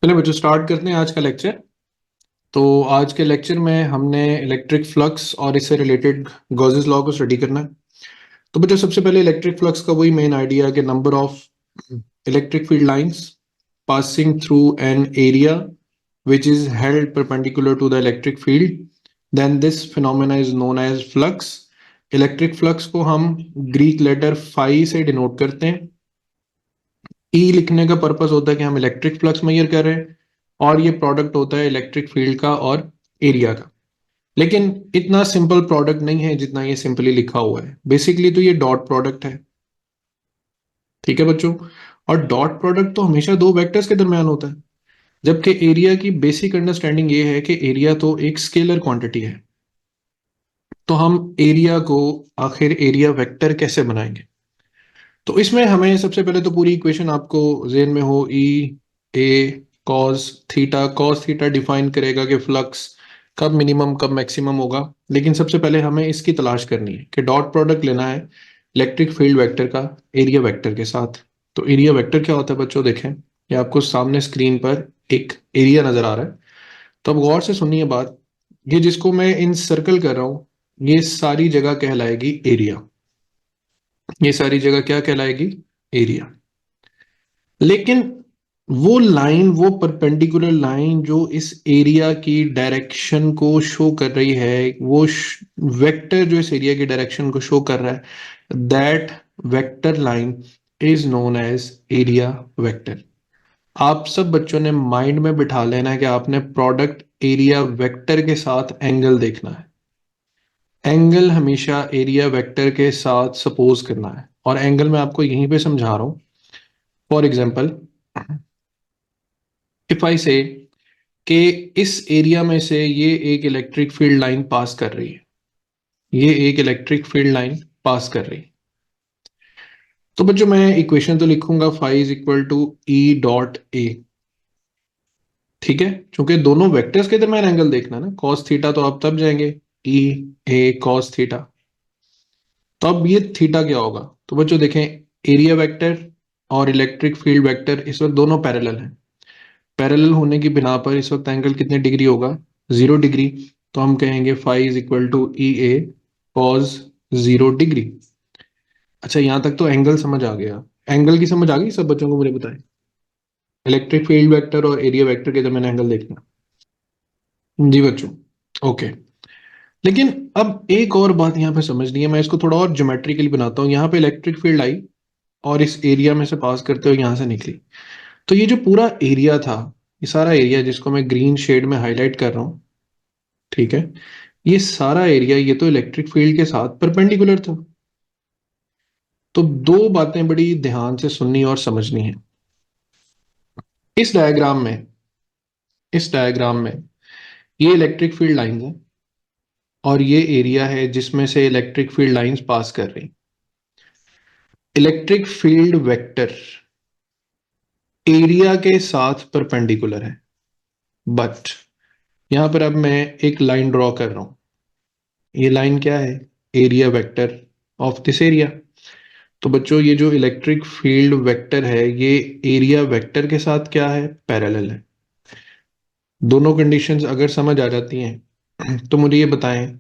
चलिए बच्चों स्टार्ट करते हैं आज का लेक्चर। तो आज के लेक्चर में हमने इलेक्ट्रिक फ्लक्स और इससे रिलेटेड गॉसेस लॉ को स्टडी करना है। तो बच्चों सबसे पहले इलेक्ट्रिक फ्लक्स का वही मेन आइडिया है कि number of electric field lines passing through an area which is held perpendicular to the electric field, then this phenomena is known as flux. Electric flux को हम ग्रीक लेटर फाई से denote करते हैं। ई लिखने का purpose होता है कि हम इलेक्ट्रिक फ्लक्स मेजर कर रहे हैं और ये प्रोडक्ट होता है इलेक्ट्रिक फील्ड का और एरिया का। लेकिन इतना सिंपल प्रोडक्ट नहीं है जितना ये सिंपली लिखा हुआ है। बेसिकली तो ये डॉट प्रोडक्ट है, ठीक है बच्चों। और डॉट प्रोडक्ट तो हमेशा दो वेक्टर्स के दरमियान होता है, जबकि एरिया की बेसिक अंडरस्टैंडिंग ये है कि एरिया तो एक स्केलर क्वांटिटी है। तो हम एरिया को आखिर एरिया वेक्टर कैसे बनाएंगे? तो इसमें हमें सबसे पहले तो पूरी इक्वेशन आपको जेन में हो, E A cos theta. Cos theta define करेगा कि फ्लक्स कब मिनिमम कब मैक्सिमम होगा। लेकिन सबसे पहले हमें इसकी तलाश करनी है कि डॉट प्रोडक्ट लेना है इलेक्ट्रिक फील्ड वेक्टर का एरिया वेक्टर के साथ। तो एरिया वेक्टर क्या होता है बच्चों? देखें, ये आपको सामने स्क्रीन पर एक एरिया नजर आ रहा है। तो अब गौर से सुनिए बात। ये जिसको मैं इन सर्कल कर रहा हूं, ये सारी जगह कहलाएगी एरिया। ये सारी जगह क्या कहलाएगी? एरिया। लेकिन वो लाइन, वो परपेंडिकुलर लाइन जो इस एरिया की डायरेक्शन को शो कर रही है, वो वेक्टर जो इस एरिया की डायरेक्शन को शो कर रहा है, that vector line is known as area vector. आप सब बच्चों ने माइंड में बिठा लेना है कि आपने प्रोडक्ट एरिया वेक्टर के साथ एंगल देखना है। एंगल हमेशा एरिया वेक्टर के साथ सपोज करना है, और एंगल मैं आपको यहीं पे समझा रहा हूं। फॉर एग्जाम्पल, इफ आई से कि इस एरिया में से ये एक इलेक्ट्रिक फील्ड लाइन पास कर रही है, ये एक इलेक्ट्रिक फील्ड लाइन पास कर रही है। तो बच्चों मैं इक्वेशन तो लिखूंगा phi is equal to E dot A, ठीक है। चूंकि दोनों वेक्टर्स के दरमियान एंगल देखना है ना, कॉस थीटा, तो आप तब जाएंगे ई ए कॉस थीटा। तो अब ये थीटा क्या होगा? तो बच्चों देखें, एरिया वेक्टर और इलेक्ट्रिक फील्ड वेक्टर इस वक्त दोनों पैरेलल हैं। पैरेलल होने की बिना पर इस वक्त एंगल कितने डिग्री होगा? 0 डिग्री। तो हम कहेंगे phi is equal to E A cos 0 degree. अच्छा, यहां तक तो एंगल समझ आ गया। एंगल की समझ आ गई सब बच्चों को? मुझे बताएं, इलेक्ट्रिक फील्ड वेक्टर और एरिया वेक्टर के दरमियान एंगल देखना। जी बच्चों, ओके। लेकिन अब एक और बात यहाँ पे समझनी है, मैं इसको थोड़ा और ज्योमेट्रिकली बनाता हूँ। यहाँ पे इलेक्ट्रिक फील्ड आई और इस एरिया में से पास करते हुए यहाँ से निकली। तो ये जो पूरा एरिया था, ये सारा एरिया जिसको मैं ग्रीन शेड में हाईलाइट कर रहा हूँ, ठीक है, ये सारा एरिया ये तो इलेक्ट्रिक फील्ड के साथ परपेंडिकुलर था। तो दो बातें बड़ी ध्यान से सुननी और समझनी है। इस डायग्राम में, इस डायग्राम में ये इलेक्ट्रिक फील्ड लाइंस है और ये एरिया है जिसमें से इलेक्ट्रिक फील्ड लाइंस पास कर रही। इलेक्ट्रिक फील्ड वेक्टर एरिया के साथ परपेंडिकुलर है, बट यहां पर अब मैं एक लाइन ड्रॉ कर रहा हूं। ये लाइन क्या है? Area vector of this area. तो बच्चों ये जो इलेक्ट्रिक फील्ड वेक्टर है, ये एरिया वेक्टर के साथ क्या है? पैरेलल है। दोनों कंडीशंस अगर समझ आ जाती हैं तो मुझे ये बताएं,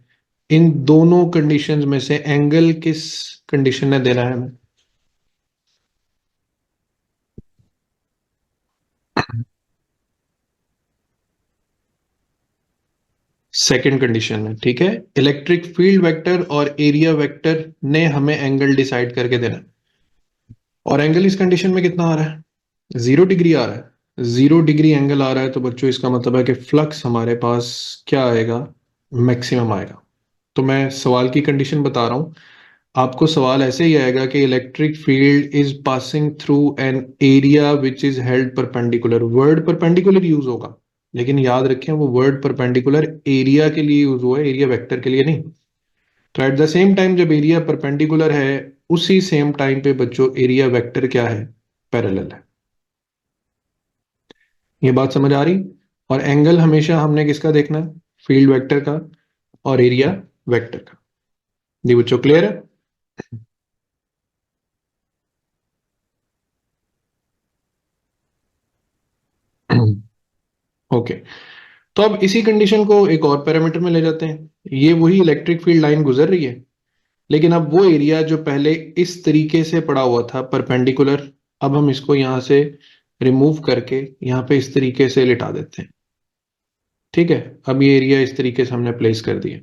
इन दोनों कंडीशंस में से एंगल किस कंडीशन ने देना है हमें? सेकंड कंडीशन में, ठीक है। इलेक्ट्रिक फील्ड वेक्टर और एरिया वेक्टर ने हमें एंगल डिसाइड करके देना है। और एंगल इस कंडीशन में कितना आ रहा है? 0 डिग्री आ रहा है। 0 डिग्री एंगल आ रहा है, तो बच्चों इसका मतलब है कि फ्लक्स हमारे पास क्या आएगा? मैक्सिमम आएगा। तो मैं सवाल की कंडीशन बता रहा हूं। आपको सवाल ऐसे ही आएगा कि electric field is passing through an area which is held perpendicular. Word perpendicular use होगा, लेकिन याद रखें वो वर्ड परपेंडिकुलर एरिया के लिए यूज हुआ है, एरिया वेक्टर के लिए नहीं। तो एट द सेम टाइम जब एरिया परपेंडिकुलर है, उसी सेम टाइम पे बच्चों एरिया वेक्टर क्या है? पैरेलल है। ये बात समझ आ रही? और एंगल हमेशा हमने किसका देखना है? फील्ड वेक्टर का और एरिया वेक्टर का। जी बच्चों, क्लियर है? ओके, तो अब इसी कंडीशन को एक और पैरामीटर में ले जाते हैं। ये वही इलेक्ट्रिक फील्ड लाइन गुजर रही है, लेकिन अब वो एरिया जो पहले इस तरीके से पड़ा हुआ था परपेंडिकुलर, अब हम इसको यहां से रिमूव करके यहाँ पे इस तरीके से लिटा देते हैं। ठीक है, अब ये एरिया इस तरीके से हमने प्लेस कर दिया।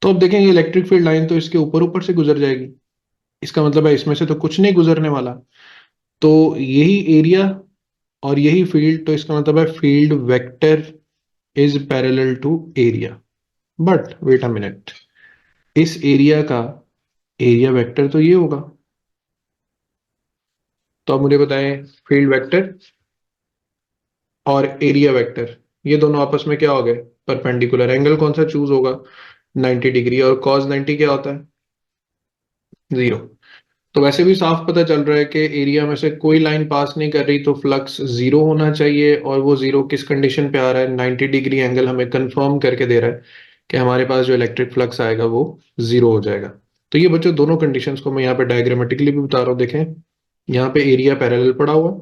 तो अब देखेंगे इलेक्ट्रिक फील्ड लाइन तो इसके ऊपर ऊपर से गुजर जाएगी, इसका मतलब है इसमें से तो कुछ नहीं गुजरने वाला। तो यही एरिया और यही फील्ड, तो इसका मतलब है field vector is parallel to area. But wait a minute, इस एरिया का एरिया वेक्टर तो ये होगा। तो अब मुझे बताएं, फील्ड वेक्टर और एरिया वेक्टर ये दोनों आपस में क्या हो गए, परपेंडिकुलर। एंगल कौन सा चूज होगा, 90 डिग्री, और cos 90 क्या होता है, 0। तो वैसे भी साफ पता चल रहा है कि एरिया में से कोई लाइन पास नहीं कर रही, तो फ्लक्स 0 होना चाहिए। और वो 0 किस कंडीशन पे आ रहा है, 90 डिग्री एंगल हमें कंफर्म करके दे रहा है कि हमारे पास जो इलेक्ट्रिक फ्लक्स आएगा वो 0 हो जाएगा। तो ये बच्चों दोनों कंडीशंस को मैं यहाँ पे डायग्रामेटिकली भी बता रहा हूँ। देखें, यहाँ पे एरिया पैरेलल पड़ा हुआ,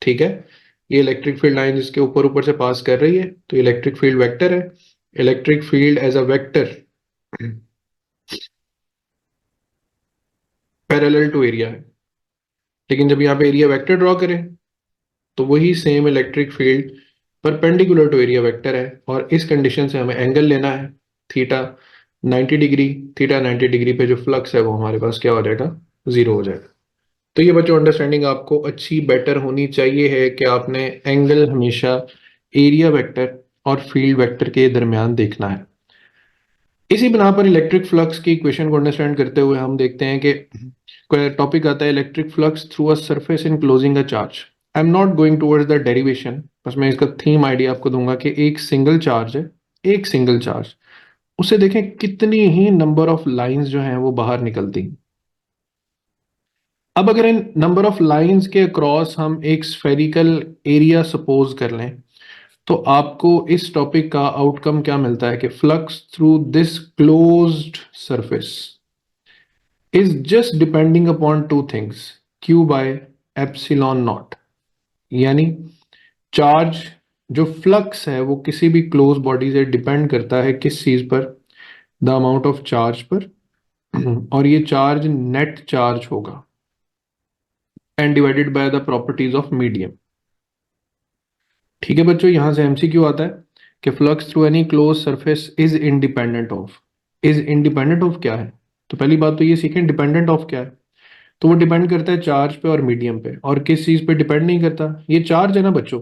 ठीक है। ये इलेक्ट्रिक फील्ड लाइन इसके ऊपर ऊपर से पास कर रही है, तो इलेक्ट्रिक फील्ड वेक्टर है। Electric field as a vector parallel to area है। लेकिन जब यहाँ पे एरिया वेक्टर ड्रॉ करें तो वही same electric field perpendicular to area vector है, और इस कंडीशन से हमें एंगल लेना है थीटा 90 डिग्री। थीटा 90 डिग्री पे जो फ्लक्स है वो हमारे पास क्या हो जाएगा, 0 हो जाएगा। तो ये बच्चों अंडरस्टैंडिंग आपको अच्छी बेटर होनी चाहिए है कि आपने एंगल हमेशा एरिया वेक्टर और फील्ड वेक्टर के दरमियान देखना है। इसी बिना पर इलेक्ट्रिक फ्लक्स की इक्वेशन को अंडरस्टैंड करते हुए हम देखते हैं कि कोई टॉपिक आता है, electric flux through a surface in closing a charge. I am not going towards the derivation, बस मैं इसका थीम आइडिया आपको दूंगा कि एक सिंगल चार्ज है, एक सिंगल चार्ज, उसे देखें कितनी ही नंबर ऑफ लाइंस जो हैं वो बाहर निकलती हैं। अब अगर इन नंबर ऑफ लाइंस के अक्रॉस हम एक स्फेरिकल एरिया सपोज कर लें, तो आपको इस टॉपिक का आउटकम क्या मिलता है कि flux through this closed surface is just depending upon two things, q by epsilon not. यानी चार्ज जो फ्लक्स है वो किसी भी क्लोज बॉडी से डिपेंड करता है किस चीज पर, द अमाउंट ऑफ चार्ज पर। और ये चार्ज नेट चार्ज होगा and divided by the properties of medium. ठीक है बच्चों, यहां से एमसीक्यू आता है कि flux through any close surface is independent of. Is independent of क्या है, तो पहली बात तो ये सीखें डिपेंडेंट ऑफ क्या है। तो वो डिपेंड करता है चार्ज पे और मीडियम पे, और किस चीज पे डिपेंड नहीं करता, ये चार्ज है ना बच्चों।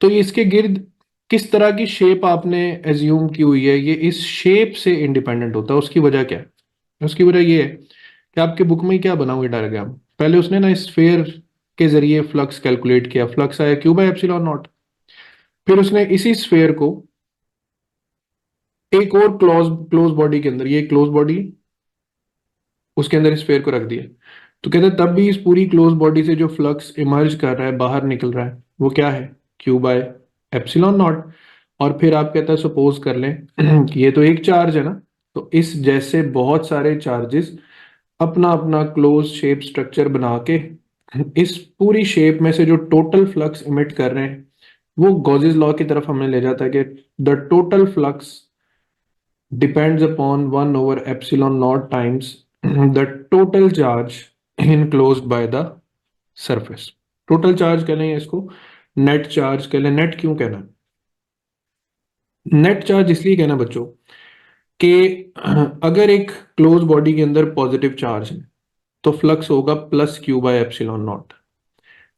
तो ये इसके गिर्द किस तरह की शेप आपने एज्यूम की हुई है, ये इस शेप से इंडिपेंडेंट होता है। उसकी वजह क्या है, उसकी वजह ये है कि आपके बुक में क्या बना हुआ डायग्राम, पहले उसने ना स्फेयर के जरिए फ्लक्स कैलकुलेट किया, फ्लक्स आया क्यू बाय एप्सिलॉन नॉट। फिर उसने इसी स्फेयर को एक और क्लोज क्लोज बॉडी के अंदर, ये क्लोज बॉडी, उसके अंदर इस स्फेयर को रख दिया। तो कहते हैं तब भी इस पूरी क्लोज बॉडी से जो फ्लक्स इमर्ज कर रहा है, बाहर निकल रहा है, वो क्या है, क्यू बाय एप्सिलॉन नॉट। और फिर आप कहते हैं सपोज कर लें कि ये तो एक चार्ज है ना, तो इस जैसे बहुत सारे चार्जेस अपना अपना क्लोज शेप स्ट्रक्चर बना के इस पूरी शेप में से जो टोटल फ्लक्स इमिट कर रहे हैं वो गॉसेस लॉ की तरफ हमें ले जाता है कि the total flux depends upon 1 over epsilon naught times the total charge enclosed by the surface। Total charge कह लें या इसको नेट चार्ज कह लें। नेट क्यों कहना, नेट चार्ज इसलिए कहना बच्चों कि अगर एक क्लोज बॉडी के अंदर पॉजिटिव चार्ज है तो फ्लक्स होगा plus Q by epsilon not.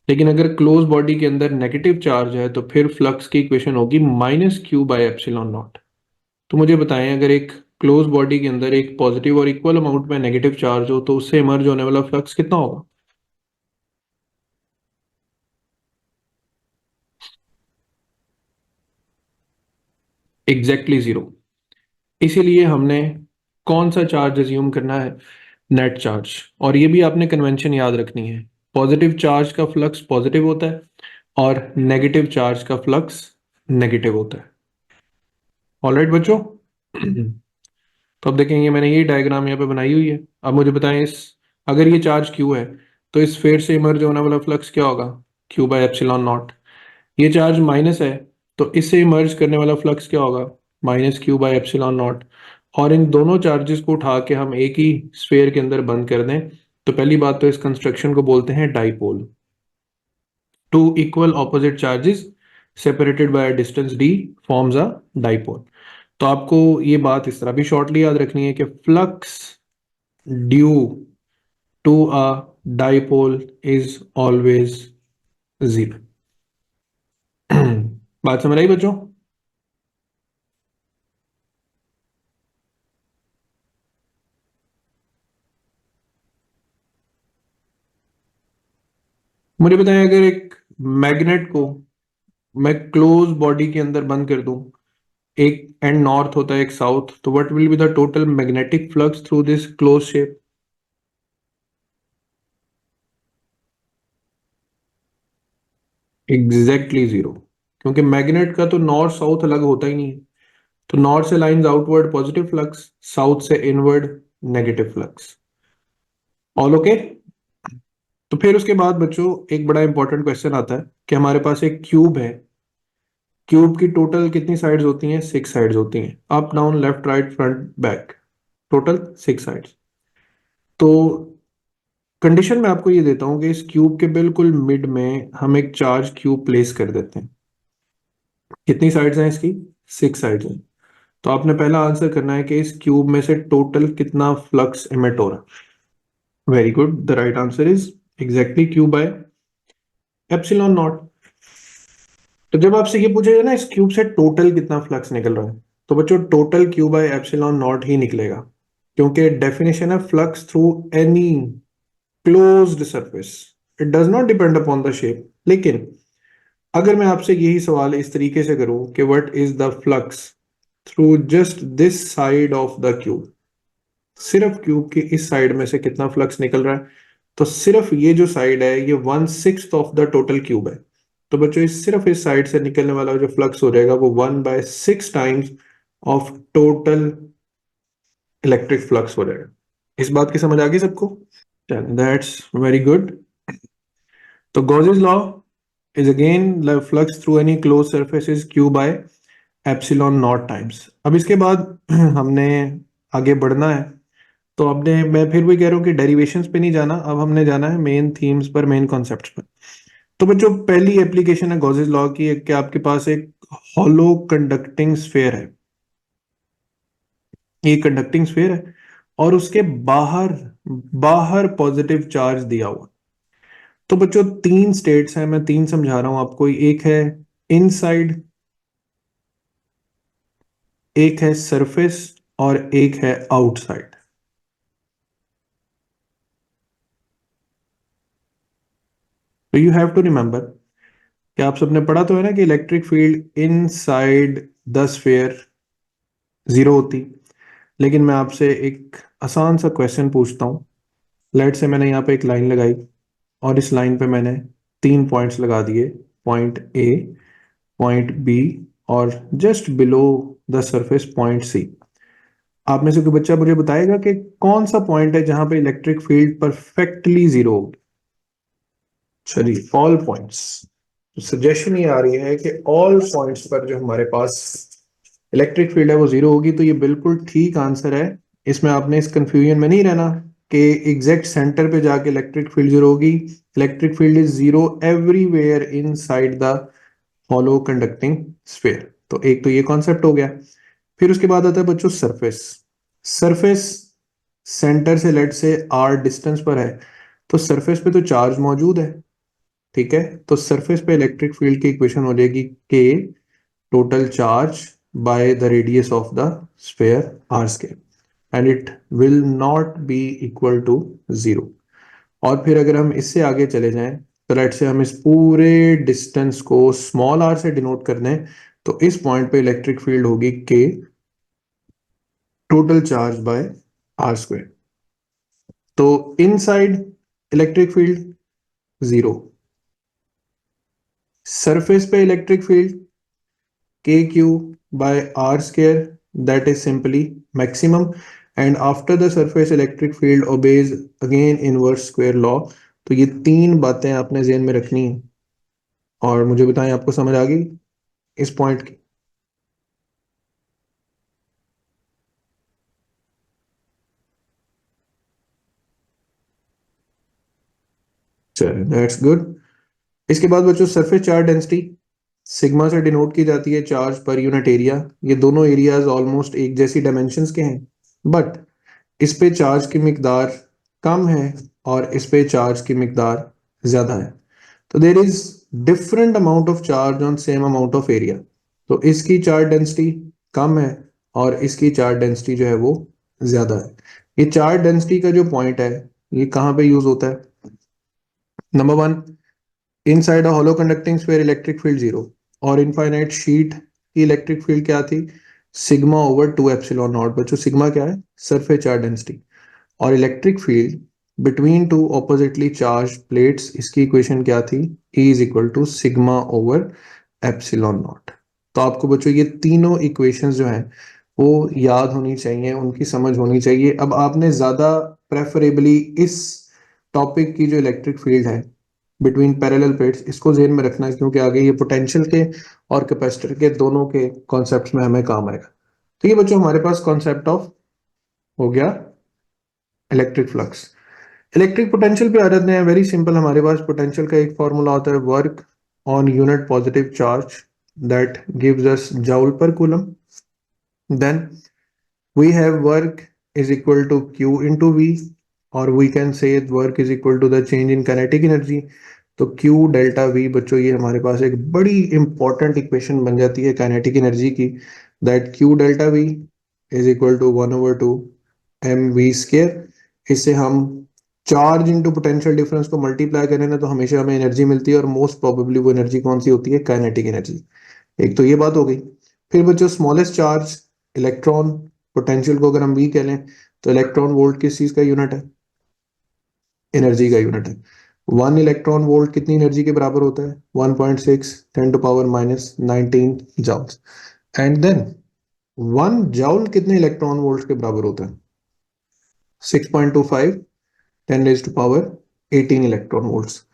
लेकिन अगर क्लोज बॉडी के अंदर नेगेटिव चार्ज है तो फिर फ्लक्स की इक्वेशन होगी minus Q by epsilon naught. तो मुझे बताएं, अगर एक क्लोज बॉडी के अंदर एक पॉजिटिव और इक्वल अमाउंट में नेगेटिव चार्ज हो तो उससे इमर्ज होने वाला फ्लक्स कितना होगा, एग्जैक्टली जीरो। इसीलिए हमने कौन सा चार्ज अज्यूम करना है, नेट चार्ज। और ये भी आपने कन्वेंशन याद रखनी है, पॉजिटिव चार्ज का फ्लक्स पॉजिटिव होता है और नेगेटिव चार्ज का फ्लक्स नेगेटिव होता है। ऑलराइट बच्चों तो अब देखेंगे, मैंने ये डायग्राम यहाँ पे बनाई हुई है। अब मुझे बताएं, इस अगर ये चार्ज क्यू है तो इस स्फीयर से इमर्ज होने वाला फ्लक्स क्या होगा, क्यू बाय एप्सिलॉन नॉट। ये चार्ज माइनस है, तो इससे इमर्ज करने वाला फ्लक्स क्या होगा, minus Q by epsilon not. और इन दोनों चार्जेस को उठा के हम एक ही स्फेयर के अंदर बंद कर दें, तो पहली बात तो इस कंस्ट्रक्शन को बोलते हैं dipole. Two equal opposite charges separated by a distance d forms a dipole. तो आपको ये बात इस तरह भी शॉर्टली याद रखनी है कि flux due to a dipole is always zero. बात समझ आई बच्चों? मुझे बताएं, अगर एक मैग्नेट को मैं क्लोज बॉडी के अंदर बंद कर दूं, एक एंड नॉर्थ होता है एक साउथ, तो what will be the total magnetic flux through this close shape? Exactly zero, क्योंकि मैग्नेट का तो नॉर्थ साउथ अलग होता ही नहीं है। तो नॉर्थ से lines outward positive flux, south से inward negative flux. All okay? तो फिर उसके बाद बच्चों एक बड़ा इंपॉर्टेंट क्वेश्चन आता है कि हमारे पास एक क्यूब है। क्यूब की टोटल कितनी साइड्स होती हैं? 6 साइड्स होती हैं, up down left right front back, total 6 sides. तो कंडीशन में आपको ये देता हूं कि इस क्यूब के बिल्कुल मिड में हम एक चार्ज क्यूब प्लेस कर देते हैं। कितनी साइड्स हैं इसकी? 6 साइड्स हैं। तो आपने पहला आंसर करना है कि इस क्यूब में से टोटल कितना फ्लक्स एमिट हो रहा है। Very good, the right answer is exactly Q by epsilon naught. तो जब आपसे ये पूछेगा ना इस क्यूब से टोटल कितना फ्लक्स निकल रहा है, तो बच्चों total Q by epsilon not ही निकलेगा, क्योंकि डेफिनेशन है flux through any closed surface, it does not depend upon the shape. लेकिन अगर मैं आपसे यही सवाल इस तरीके से करूं कि what is the flux through just this side of the cube, सिर्फ क्यूब की इस साइड में से कितना फ्लक्स निकल रहा है, तो सिर्फ ये जो साइड है ये 1/6 ऑफ द टोटल क्यूब है। तो बच्चों इस सिर्फ इस साइड से निकलने वाला जो फ्लक्स हो जाएगा वो 1/6 times of total electric flux हो जाएगा। इस बात की समझ आ गई सबको? चलो दैट्स वेरी गुड। तो Gauss's law is again the flux through any closed surface is q by epsilon naught times। अब इसके बाद हमने आगे बढ़ना है। तो आपने, मैं फिर भी कह रहा हूँ कि डेरिवेशंस पे नहीं जाना, अब हमने जाना है मेन थीम्स पर, मेन कॉन्सेप्ट्स पर। तो बच्चों पहली एप्लीकेशन है गॉसेस लॉ की, कि आपके पास एक हॉलो कंडक्टिंग स्फेयर है। ये कंडक्टिंग स्फेयर है और उसके बाहर बाहर पॉजिटिव चार्ज दिया हुआ। तो बच्चों तीन स्टेट्स हैं, मैं तीन समझा रहा हूं आपको। एक है इनसाइड, एक है सरफेस और एक है आउटसाइड। तो यू हैव टू रिमेंबर कि आप सबने पढ़ा तो है ना कि electric field inside the sphere zero होती। लेकिन मैं आपसे एक आसान सा क्वेश्चन पूछता हूँ। लेट से मैंने यहाँ पे एक लाइन लगाई और इस लाइन पे मैंने 3 पॉइंट्स लगा दिए, पॉइंट ए, पॉइंट बी और just below the surface point C. आप में से कोई बच्चा मुझे बताएगा कि कौन सा पॉइंट है जहां पे इलेक्ट्रिक फील्ड परफेक्टली जीरो होगी? चलिए ऑल पॉइंट्स। तो सजेशन ये आ रही है कि ऑल पॉइंट्स पर जो हमारे पास इलेक्ट्रिक फील्ड है वो जीरो होगी। तो ये बिल्कुल ठीक आंसर है। इसमें आपने इस कंफ्यूजन में नहीं रहना कि एग्जैक्ट सेंटर पे जाके इलेक्ट्रिक फील्ड जीरो होगी। Electric field is zero everywhere inside the hollow conducting sphere. तो एक तो ये कॉन्सेप्ट हो गया। फिर उसके बाद आता है बच्चों सरफेस। सरफेस सेंटर से लेट से आर डिस्टेंस पर है, तो सरफेस पे तो चार्ज मौजूद है। ठीक है, तो सरफेस पे इलेक्ट्रिक फील्ड की इक्वेशन हो जाएगी के total charge by the radius of the sphere R square, and it will not be equal to zero. और फिर अगर हम इससे आगे चले जाएं, तो लेट से हम इस पूरे डिस्टेंस को स्मॉल आर से डिनोट कर दें, तो इस पॉइंट पे इलेक्ट्रिक फील्ड होगी के total charge by R square. तो inside electric field zero, surface पे electric field k q by r square, that is simply maximum, and after the surface electric field obeys again inverse square law। तो ये तीन बातें आपने ध्यान में रखनी है। और मुझे बताएं आपको समझ आ गई इस पॉइंट की? चलिए, दैट्स गुड। इसके बाद बच्चों सरफेस चार्ज डेंसिटी सिग्मा से डिनोट की जाती है चार्ज पर यूनिट एरिया। ये दोनों एरियाज ऑलमोस्ट एक जैसी डायमेंशंस के हैं, बट इस पे चार्ज की मिकदार कम है और इस पे चार्ज की मिकदार ज्यादा है। तो there is different amount of charge on same amount of area. तो इसकी चार्ज डेंसिटी कम है और इसकी चार्ज डेंसिटी जो है वो ज्यादा है। ये चार्ज डेंसिटी का जो पॉइंट है ये कहाँ पे यूज होता है? Number one, inside a hollow conducting sphere electric field zero. और इनफाइनाइट शीट की इलेक्ट्रिक फील्ड क्या थी? Sigma over 2 epsilon naught. बच्चों सिग्मा क्या है? Surface charge density. और electric field between two oppositely charge plates, इसकी इक्वेशन क्या थी? E is equal to sigma over epsilon naught. तो आपको बच्चों ये तीनों इक्वेशंस जो हैं वो याद होनी चाहिए, उनकी समझ होनी चाहिए। अब आपने ज्यादा प्रेफरेबली इस टॉपिक की जो इलेक्ट्रिक फील्ड है बिटवीन पैरेलल प्लेट्स, इसको जेहन में रखना है, क्योंकि आगे ये पोटेंशियल के और कैपेसिटर के दोनों के कॉन्सेप्ट्स में हमें काम आएगा। तो ये बच्चों हमारे पास कॉन्सेप्ट ऑफ हो गया इलेक्ट्रिक फ्लक्स। इलेक्ट्रिक पोटेंशियल पे आ जाते हैं। वेरी सिंपल, हमारे पास पोटेंशियल का एक फॉर्मूला होता है, work on unit positive charge that gives us joule per coulomb. Then we have work is equal to q into v, or we can say work is equal to the change in kinetic energy। तो q delta v बच्चों ये हमारे पास एक बड़ी important equation बन जाती है kinetic energy की, that q delta v is equal to 1/2 mv square. इससे हम चार्ज इनटू पोटेंशियल डिफरेंस को मल्टीप्लाई करें ना तो हमेशा हमें एनर्जी मिलती है, और मोस्ट प्रोबेबली वो एनर्जी कौन सी होती है? Kinetic energy. एक तो ये बात हो गई। फिर बच्चों स्मॉलेस्ट चार्ज इलेक्ट्रॉन, पोटेंशियल को अगर हम वी कह लें तो इलेक्ट्रॉन वोल्ट किस चीज का यूनिट है? एनर्जी का यूनिट है। 1 इलेक्ट्रॉन वोल्ट कितनी एनर्जी के बराबर होता है? 1.6 10⁻⁻19 जॉल्स। एंड देन 1 जॉल कितने इलेक्ट्रॉन वोल्ट के बराबर होता है? 6.25 10⁻18 इलेक्ट्रॉन वोल्ट्स।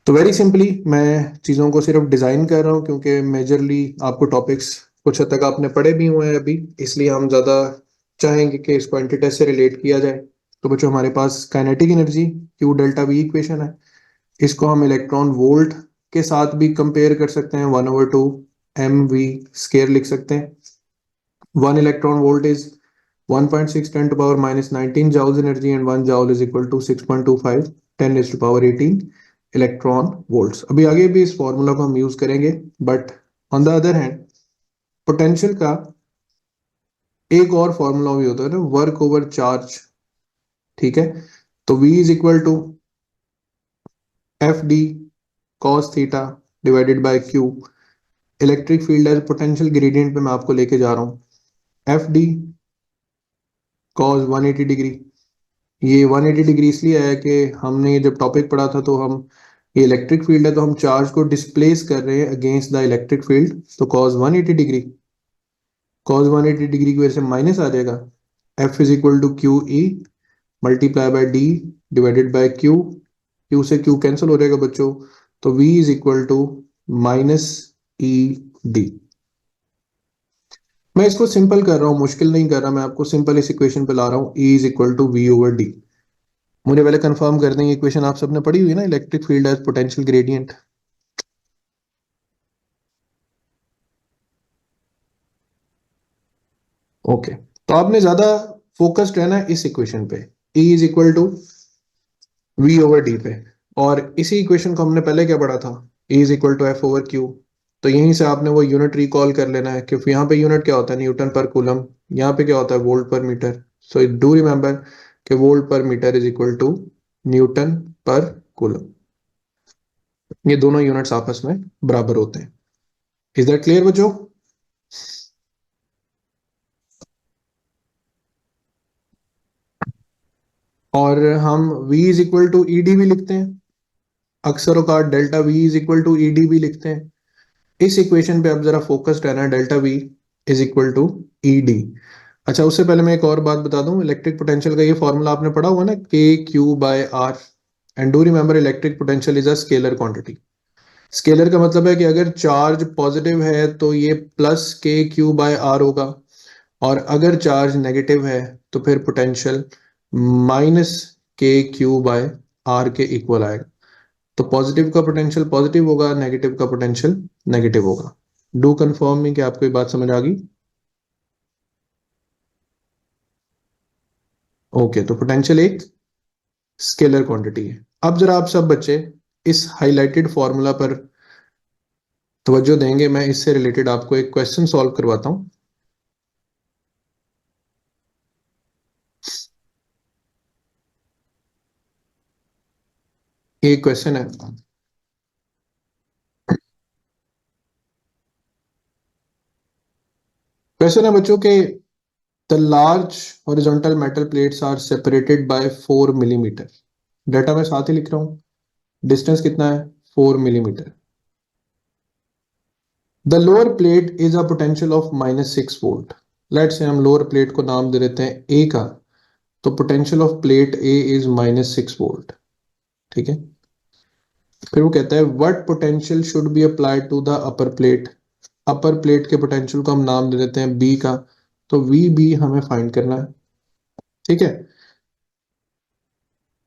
तो वेरी सिंपली मैं चीज़ों को सिर्फ डिज़ाइन कर रहा हूँ, क्योंकि मेजरली आपको टॉपिक्स कुछ हद तक आपने पढ़े भी हुए हैं अभी, इसलिए हम ज़्यादा चाहेंगे कि इस क्वांटिटी से रिलेट किया जाए। तो बच्चों हमारे पास kinetic energy Q delta V equation है। इसको हम इलेक्ट्रॉन वोल्ट के साथ भी कंपेयर कर सकते हैं, 1/2 mv स्केयर लिख सकते हैं। 1 electron volt is 1.6 10⁻⁻19 joules energy, and 1 joule is equal to 6.25 10⁻18 electron volts. अभी आगे भी इस फॉर्मूला को हम यूज करेंगे, but on the other hand potential का एक और फॉर्मूला भी होता है ना, वर्क ओवर चार्ज। ठीक है, तो V is equal to F D cos theta divided by Q. Electric field as potential gradient पे मैं आपको लेके जा रहा हूँ। F D cos 180 degree. ये 180 डिग्री इसलिए है कि हमने ये जब टॉपिक पढ़ा था तो हम ये इलेक्ट्रिक फील्ड है तो हम चार्ज को डिस्प्लेस कर रहे हैं अगेंस्ट द इलेक्ट्रिक फील्ड। तो कॉस 180 डिग्री, कॉस 180 डिग्री की वजह से माइनस आ जाएगा। F is equal to Q E multiply by D divided by Q. Q से क्यू कैंसिल हो जाएगा बच्चों, तो V is equal to minus E D. मैं इसको सिंपल कर रहा हूँ, मुश्किल नहीं कर रहा, मैं आपको सिंपल इस इक्वेशन पे ला रहा हूँ। E is equal to V over D. मुझे पहले कंफर्म कर दें, इक्वेशन आप सबने पढ़ी हुई है ना, electric field as potential gradient. Okay, तो आपने ज्यादा फोकस्ड रहना है इस इक्वेशन पे, E is equal to V over D पे। और इसी इक्वेशन को हमने पहले क्या पढ़ा था? E is equal to F over Q. तो यहीं से आपने वो यूनिट रिकॉल कर लेना है, क्योंकि यहाँ पे यूनिट क्या होता है? Newton per coulomb. यहाँ पे क्या होता है? Volt per metre. So do remember कि volt per metre is equal to newton per coulomb. ये दोनों यूनिट्स आपस में बराबर होते हैं। इज दैट क्लियर बच्चों? और हम V is equal to E D भी लिखते हैं, अक्सर औकात delta V is equal to E D भी लिखते हैं। इस इक्वेशन पे अब जरा फोकस्ड रहना है, delta V is equal to E D. अच्छा, उससे पहले मैं एक और बात बता दूं, इलेक्ट्रिक पोटेंशियल का ये फॉर्मूला आपने पढ़ा हुआ ना, K Q by R. And do remember electric potential is a scalar quantity. Scalar का मतलब है कि अगर चार्ज पॉजिटिव है तो ये प्लस के क्यू बाय आर होगा, और अगर चार्ज नेगेटिव है तो फिर पोटेंशियल माइनस के क्यू बाय आर के इक्वल आएगा। तो पॉजिटिव का पोटेंशियल पॉजिटिव होगा, नेगेटिव का पोटेंशियल नेगेटिव होगा। डू कंफर्म में कि आपको ये बात समझ आ गई? ओके, तो पोटेंशियल एक स्केलर क्वांटिटी है। अब जरा आप सब बच्चे इस हाइलाइटेड फॉर्मूला पर तवज्जो देंगे। मैं इससे रिलेटेड आपको एक क्वेश्चन सॉल्व करवाता हूं। एक क्वेश्चन है, क्वेश्चन है बच्चों के the large horizontal metal plates are separated by 4 millimetre. Data मैं साथ ही लिख रहा हूं। डिस्टेंस कितना है? 4 millimetre. The lower plate is a potential of -6 volt. Let say हम लोअर प्लेट को नाम दे देते हैं ए का, तो potential of plate A is -6 volt. ठीक है। फिर वो कहता है what potential should be applied to the upper plate. Upper plate के पोटेंशियल को हम नाम दे देते हैं बी का, तो वी बी हमें फाइंड करना है। ठीक है।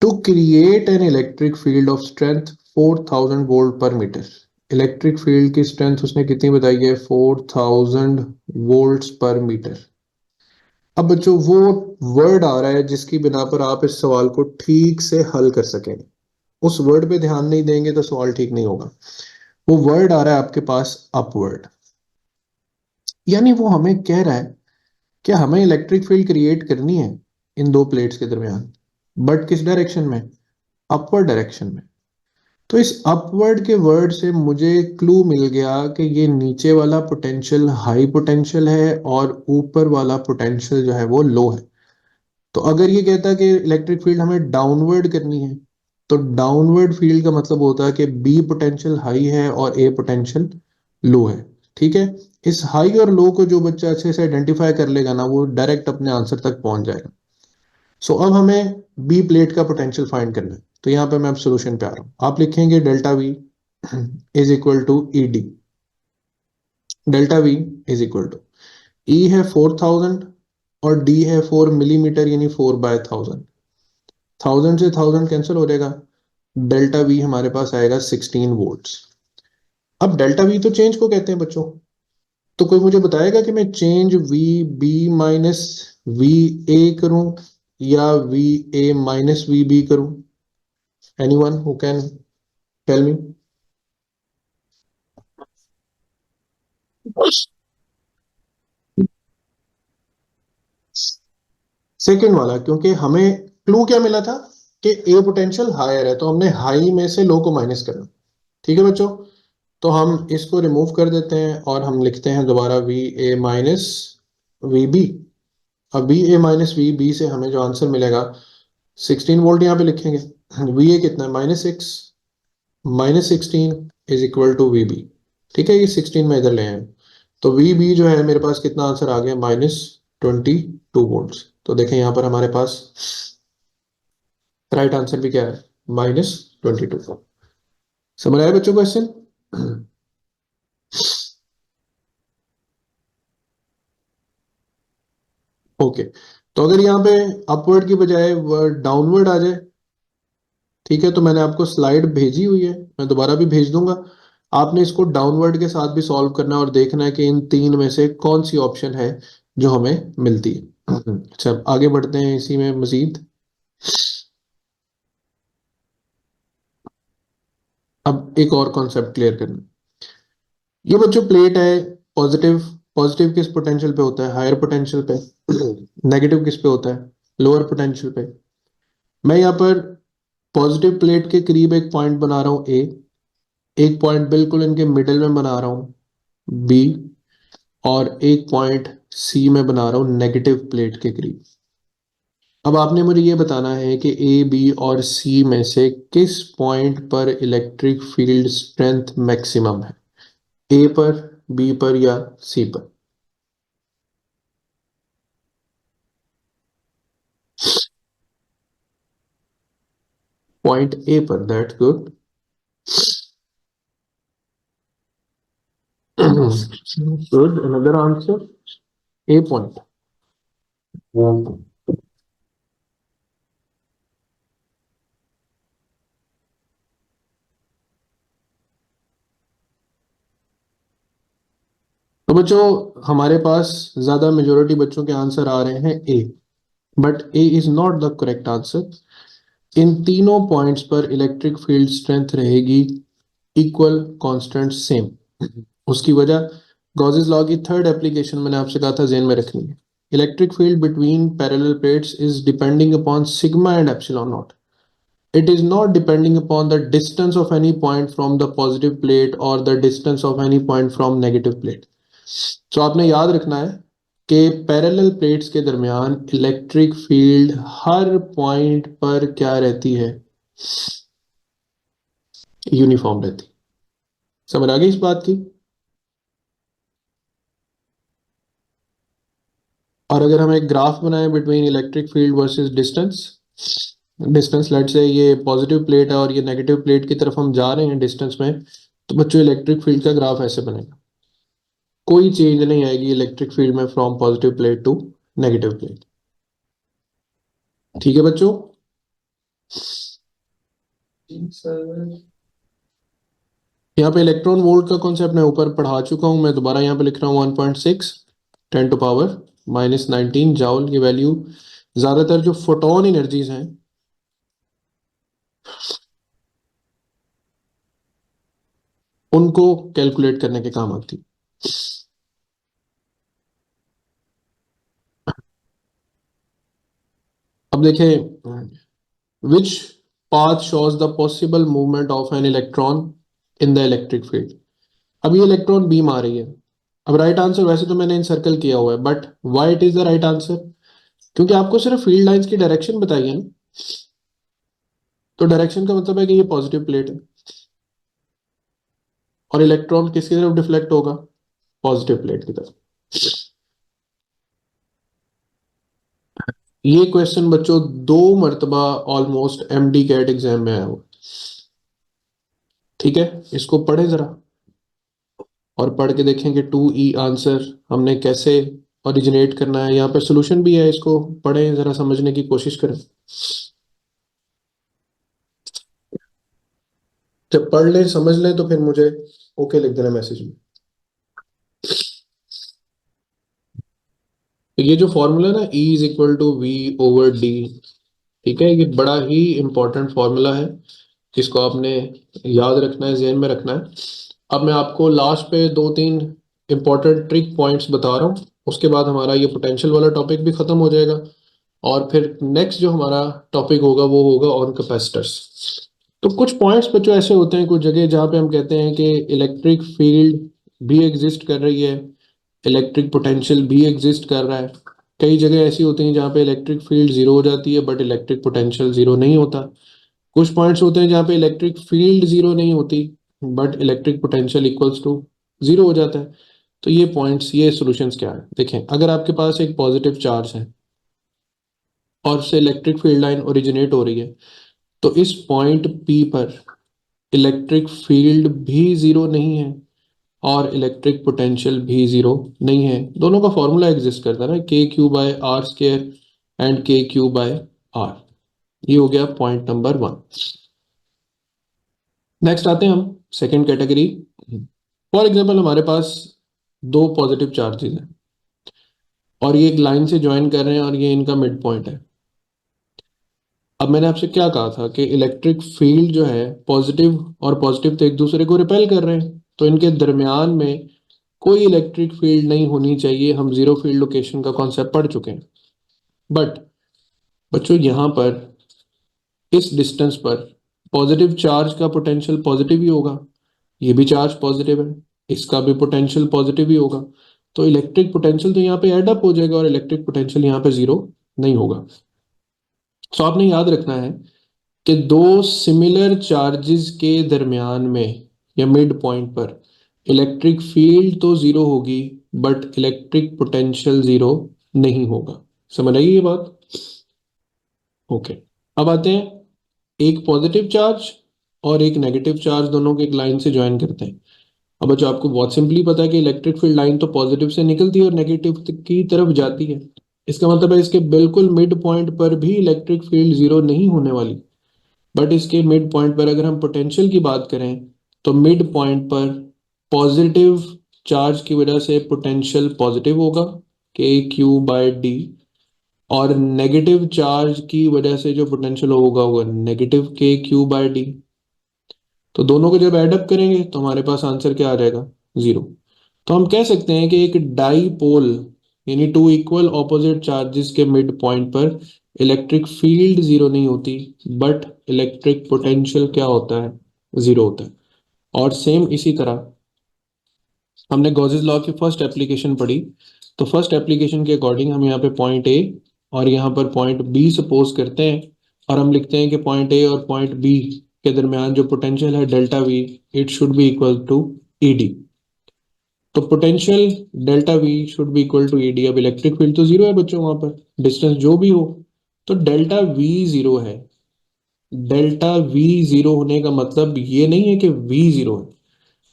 To create an electric field of strength 4000 volt per metre. Electric field की स्ट्रेंथ उसने कितनी बताई है? 4000 वोल्ट्स पर मीटर। अब बच्चों वो वर्ड आ रहा है जिसकी बिना पर आप इस सवाल को ठीक से हल कर सकेंगे। उस वर्ड पे ध्यान नहीं देंगे तो सवाल ठीक नहीं होगा। वो वर्ड आ रहा है आपके पास अपवर्ड। यानी वो हमें कह रहा है कि हमें इलेक्ट्रिक फील्ड क्रिएट करनी है इन दो प्लेट्स के दरमियान, बट किस डायरेक्शन में? अपवर्ड डायरेक्शन में। तो इस अपवर्ड के वर्ड से मुझे क्लू मिल गया कि ये नीचे वाला पोटेंशियल हाई पोटेंशियल है और ऊपर वाला पोटेंशियल जो है वो लो है। तो अगर ये कहता है कि इलेक्ट्रिक फील्ड हमें डाउनवर्ड करनी है, तो डाउनवर्ड फील्ड का मतलब होता है कि बी पोटेंशियल हाई है और ए पोटेंशियल लो है। ठीक है। इस हाई और लो को जो बच्चा अच्छे से आइडेंटिफाई कर लेगा ना, वो डायरेक्ट अपने आंसर तक पहुंच जाएगा। सो अब हमें बी प्लेट का पोटेंशियल फाइंड करना है। तो यहाँ पे मैं अब सोल्यूशन पे आ रहा हूँ। आप लिखेंगे delta V is equal to E D. Delta V is equal to E है 4000 और डी है 4 मिलीमीटर, यानी 4/1000। 1000 से 1000 कैंसिल हो जाएगा। डेल्टा वी हमारे पास आएगा 16 वोल्ट्स। अब डेल्टा वी तो चेंज को कहते हैं बच्चों। तो कोई मुझे बताएगा कि मैं change V B minus V A करूं या V A minus V B करूं? Anyone who can tell me? Second वाला, क्योंकि हमें क्लू क्या मिला था कि ए पोटेंशियल हायर है, तो हमने हाई में से लो को माइनस करना। ठीक है बच्चों। तो हम इसको रिमूव कर देते हैं और हम लिखते हैं दोबारा V A minus V B. अब V A minus V B से हमें जो आंसर मिलेगा 16 वोल्ट यहाँ पे लिखेंगे। वी ए कितना है? -6। -16 is equal to V B. ठीक है, ये 16 में इधर ले आए। तो वी बी जो है मेरे पास कितना आंसर आ गया? -22 वोल्ट्स। तो देखें यहाँ पर हमारे पास राइट आंसर भी क्या है? -22। समझ आया बच्चों क्वेश्चन? ओके। तो अगर यहाँ पे अपवर्ड की बजाय वर्ड डाउनवर्ड आ जाए, ठीक है, तो मैंने आपको स्लाइड भेजी हुई है, मैं दोबारा भी भेज दूंगा। आपने इसको डाउनवर्ड के साथ भी सॉल्व करना है और देखना है कि इन तीन में से कौन सी ऑप्शन है जो हमें मिलती है। अच्छा, आगे बढ़ते हैं इसी में मजीद। अब एक और कॉन्सेप्ट क्लियर करना। ये बच्चों प्लेट है पॉजिटिव। पॉजिटिव किस पोटेंशियल पे होता है? हायर पोटेंशियल पे। नेगेटिव किस पे होता है? लोअर पोटेंशियल पे। मैं यहाँ पर पॉजिटिव प्लेट के करीब एक पॉइंट बना रहा हूँ ए, एक पॉइंट बिल्कुल इनके मिडिल में बना रहा हूँ बी, और एक पॉइंट सी में बना रहा हूँ नेगेटिव प्लेट के करीब। अब आपने मुझे ये बताना है कि ए बी और सी में से किस पॉइंट पर इलेक्ट्रिक फील्ड स्ट्रेंथ मैक्सिमम है? ए पर, बी पर या सी पर? पॉइंट ए पर, that's good. Good. Another answer. A point. तो बच्चों हमारे पास ज्यादा मेजोरिटी बच्चों के आंसर आ रहे हैं A, but A is not the correct answer. इन तीनों पॉइंट्स पर इलेक्ट्रिक फील्ड स्ट्रेंथ रहेगी इक्वल, कांस्टेंट, सेम। उसकी वजह गॉसेस लॉ की थर्ड एप्लीकेशन मैंने आपसे कहा था जेन में रखनी है। Electric field between parallel plates is depending upon sigma and epsilon naught. It is not depending upon the distance of any point from the positive plate or the distance of any point from negative plate. So आपने याद रखना है कि parallel plates के दरमियान electric field हर point पर क्या रहती है, यूनिफॉर्म रहती। समझ आ गई इस बात की? और अगर हम एक ग्राफ बनाएं between electric field versus distance, distance let say ये पॉजिटिव प्लेट है और ये नेगेटिव प्लेट की तरफ हम जा रहे हैं डिस्टेंस में, तो बच्चों इलेक्ट्रिक फील्ड का ग्राफ ऐसे बनेगा। कोई चेंज नहीं आएगी इलेक्ट्रिक फील्ड में from positive plate to negative plate. ठीक है बच्चों? यहाँ पे इलेक्ट्रॉन वोल्ट का कॉन्सेप्ट मैं ऊपर पढ़ा चुका हूं, मैं दोबारा यहाँ पे लिख रहा हूँ 1.6 10⁻⁻19 जाउल की वैल्यू ज्यादातर जो फोटोन एनर्जीज हैं उनको कैलकुलेट करने के काम आती। अब देखें, विच path shows the possible movement of an electron in the electric field. अब ये इलेक्ट्रॉन बीम आ रही है। अब राइट आंसर वैसे तो मैंने इनसर्कल किया हुआ है, but why it is the right answer? क्योंकि आपको सिर्फ फील्ड लाइंस की डायरेक्शन बताई है ना, तो डायरेक्शन का मतलब है कि ये पॉजिटिव प्लेट है और इलेक्ट्रॉन किसकी तरफ डिफ्लेक्ट होगा? पॉजिटिव प्लेट की तरफ। ये क्वेश्चन बच्चों 2 मरतबा ऑलमोस्ट एमडी कैट एग्जाम में आया हुआ। ठीक है, इसको पढ़े जरा और पढ़ के देखें कि 2E आंसर हमने कैसे ओरिजिनेट करना है। यहाँ पे सोल्यूशन भी है, इसको पढ़ें जरा, समझने की कोशिश करें। जब पढ़ लें समझ लें तो फिर मुझे ओके लिख देना मैसेज में। तो ये जो फॉर्मूला ना E is equal to V/D, ठीक है, ये बड़ा ही इंपॉर्टेंट फॉर्मूला है, जिसको आपने याद रखना है, जेहन में रखना है। अब मैं आपको लास्ट पे 2-3 इंपॉर्टेंट ट्रिक पॉइंट्स बता रहा हूँ, उसके बाद हमारा ये पोटेंशियल वाला टॉपिक भी खत्म हो जाएगा और फिर नेक्स्ट जो हमारा टॉपिक होगा वो होगा ऑन कैपेसिटर्स। तो कुछ पॉइंट्स बच्चों ऐसे होते हैं, कुछ जगह जहाँ पे हम कहते हैं कि इलेक्ट्रिक फील्ड भी एग्जिस्ट कर रही है, इलेक्ट्रिक पोटेंशियल भी एग्जिस्ट कर रहा है। कई जगह ऐसी होती हैं जहाँ पे इलेक्ट्रिक फील्ड जीरो हो जाती है बट इलेक्ट्रिक पोटेंशियल जीरो नहीं होता। कुछ पॉइंट्स होते हैं जहाँ पे इलेक्ट्रिक फील्ड जीरो नहीं होती but electric potential equals to zero हो जाता है। तो ये पॉइंट्स, ये सॉल्यूशंस क्या है? देखें, अगर आपके पास एक पॉजिटिव चार्ज है और उससे इलेक्ट्रिक फील्ड लाइन ओरिजिनेट हो रही है, तो इस पॉइंट P पर इलेक्ट्रिक फील्ड भी जीरो नहीं है और इलेक्ट्रिक पोटेंशियल भी जीरो नहीं है। दोनों का फॉर्मूला एग्जिस्ट करता है ना, KQ/R² एंड KQ/R। ये हो गया पॉइंट नंबर 1। नेक्स्ट आते हैं हम सेकेंड कैटेगरी। फॉर एग्जाम्पल हमारे पास 2 पॉजिटिव चार्जेस हैं और ये एक लाइन से ज्वाइन कर रहे हैं और ये इनका मिड पॉइंट है। अब मैंने आपसे क्या कहा था कि इलेक्ट्रिक फील्ड जो है पॉजिटिव और पॉजिटिव तो एक दूसरे को रिपेल कर रहे हैं, तो इनके दरमियान में कोई इलेक्ट्रिक फील्ड नहीं होनी चाहिए। हम जीरो फील्ड लोकेशन का कॉन्सेप्ट पढ़ चुके हैं। बट बच्चों यहाँ पर इस डिस्टेंस पर पॉजिटिव चार्ज का पोटेंशियल पॉजिटिव ही होगा, ये भी चार्ज पॉजिटिव है, इसका भी पोटेंशियल पॉजिटिव ही होगा, तो इलेक्ट्रिक पोटेंशियल तो यहाँ पे एड अप हो जाएगा और इलेक्ट्रिक पोटेंशियल यहाँ पे जीरो नहीं होगा। तो आपने याद रखना है कि 2 सिमिलर चार्जेस के दरमियान में या मिड पॉइंट पर इलेक्ट्रिक फील्ड तो जीरो होगी बट इलेक्ट्रिक पोटेंशियल जीरो नहीं होगा। समझ आई ये बात? ओके। अब आते हैं, एक पॉजिटिव चार्ज और एक नेगेटिव चार्ज दोनों को एक लाइन से ज्वाइन करते हैं। अब बच्चों आपको बहुत सिंपली पता है कि इलेक्ट्रिक फील्ड लाइन तो पॉजिटिव से निकलती है और नेगेटिव की तरफ जाती है। इसका मतलब है इसके बिल्कुल मिड पॉइंट पर भी इलेक्ट्रिक फील्ड जीरो नहीं होने वाली। बट इसके मिड पॉइंट पर अगर हम पोटेंशियल की बात करें तो मिड पॉइंट पर पॉजिटिव चार्ज की वजह से पोटेंशियल पॉजिटिव होगा, के क्यू बाय डी, और नेगेटिव चार्ज की वजह से जो पोटेंशियल होगा होगा नेगेटिव के क्यू बाय डी। तो दोनों को जब एडअप करेंगे तो हमारे पास आंसर क्या आ जाएगा, जीरो। तो हम कह सकते हैं कि एक डाईपोल यानी टू इक्वल ऑपोजिट चार्जेस के मिड पॉइंट पर इलेक्ट्रिक फील्ड जीरो नहीं होती, बट इलेक्ट्रिक पोटेंशियल क्या होता है, जीरो होता है। और सेम इसी तरह हमने गॉसेस लॉ की फर्स्ट एप्लीकेशन पढ़ी, तो फर्स्ट एप्लीकेशन के अकॉर्डिंग हम यहाँ पे पॉइंट ए और यहाँ पर पॉइंट बी सपोज करते हैं, और हम लिखते हैं कि पॉइंट ए और पॉइंट बी के दरमियान जो पोटेंशियल है delta V, it should be equal to E D. तो potential delta V should be equal to E D. अब इलेक्ट्रिक फील्ड तो जीरो है बच्चों, वहां पर डिस्टेंस जो भी हो, तो डेल्टा वी जीरो है। डेल्टा वी जीरो होने का मतलब ये नहीं है कि वी जीरो है।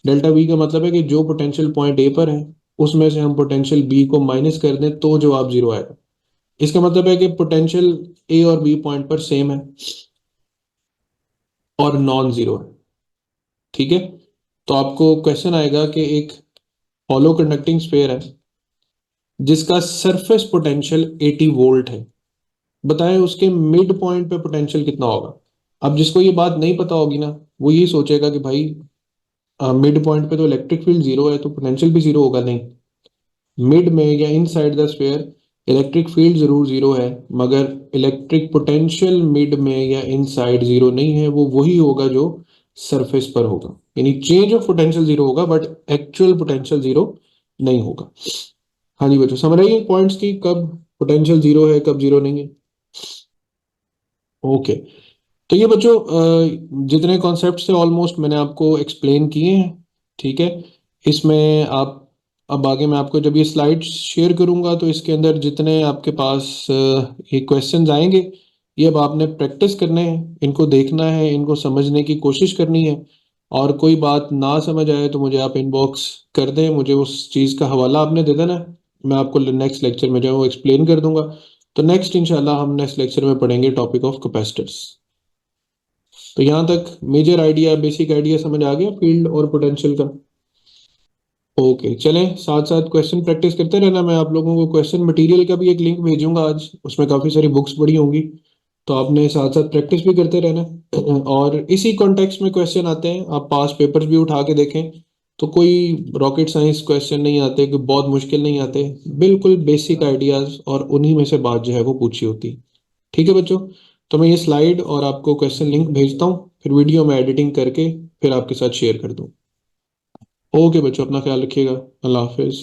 डेल्टा वी का मतलब है कि जो पोटेंशियल पॉइंट ए पर है उसमें से हम पोटेंशियल बी को माइनस कर दें तो जवाब जीरो आएगा। इसका मतलब है कि पोटेंशियल ए और बी पॉइंट पर सेम है और नॉन जीरो है। ठीक है, तो आपको क्वेश्चन आएगा कि एक हॉलो कंडक्टिंग स्फीयर है जिसका सरफेस पोटेंशियल 80 वोल्ट है, बताएं उसके मिड पॉइंट पे पोटेंशियल कितना होगा। अब जिसको ये बात नहीं पता होगी ना, वो ये सोचेगा कि भाई मिड पॉइंट पे तो इलेक्ट्रिक फील्ड जीरो है तो पोटेंशियल भी जीरो होगा। नहीं, मिड में या inside the sphere electric field जरूर जीरो है, मगर इलेक्ट्रिक पोटेंशियल मिड में या इनसाइड जीरो नहीं है, वो वही होगा जो सरफेस पर होगा। यानी चेंज ऑफ पोटेंशियल जीरो होगा बट एक्चुअल पोटेंशियल जीरो नहीं होगा। हाँ जी बच्चों, समझ रही है पॉइंट्स की, कब पोटेंशियल जीरो है कब जीरो नहीं है। ओके, तो ये बच्चों जितने कॉन्सेप्ट थे ऑलमोस्ट मैंने आपको एक्सप्लेन किए हैं। ठीक है, इसमें आप अब आगे मैं आपको जब ये स्लाइड्स शेयर करूंगा तो इसके अंदर जितने आपके पास ये क्वेश्चंस आएंगे, ये अब आपने प्रैक्टिस करने हैं, इनको देखना है, इनको समझने की कोशिश करनी है। और कोई बात ना समझ आए तो मुझे आप इनबॉक्स कर दें, मुझे उस चीज़ का हवाला आपने दे देना है, मैं आपको नेक्स्ट लेक्चर में जो है वो एक्सप्लेन कर दूंगा। तो नेक्स्ट इंशाल्लाह हम नेक्स्ट लेक्चर में पढ़ेंगे टॉपिक ऑफ कैपेसिटर्स। तो यहाँ तक मेजर आइडिया, बेसिक आइडिया समझ आ गया फील्ड और पोटेंशियल का। ओके, चलें साथ साथ क्वेश्चन प्रैक्टिस करते रहना। मैं आप लोगों को क्वेश्चन मटेरियल का भी एक लिंक भेजूंगा आज, उसमें काफ़ी सारी बुक्स पड़ी होंगी, तो आपने साथ साथ प्रैक्टिस भी करते रहना। और इसी कॉन्टेक्स्ट में क्वेश्चन आते हैं, आप पास पेपर्स भी उठा के देखें, तो कोई रॉकेट साइंस क्वेश्चन नहीं आते, कि बहुत मुश्किल नहीं आते, बिल्कुल बेसिक आइडियाज और उन्हीं में से बात जो है वो पूछी होती। ठीक है बच्चों, तो मैं ये स्लाइड और आपको क्वेश्चन लिंक भेजता हूँ, फिर वीडियो में एडिटिंग करके फिर आपके साथ शेयर कर दूँ। ओके बच्चों, अपना ख्याल रखिएगा। अल्लाह हाफिज़।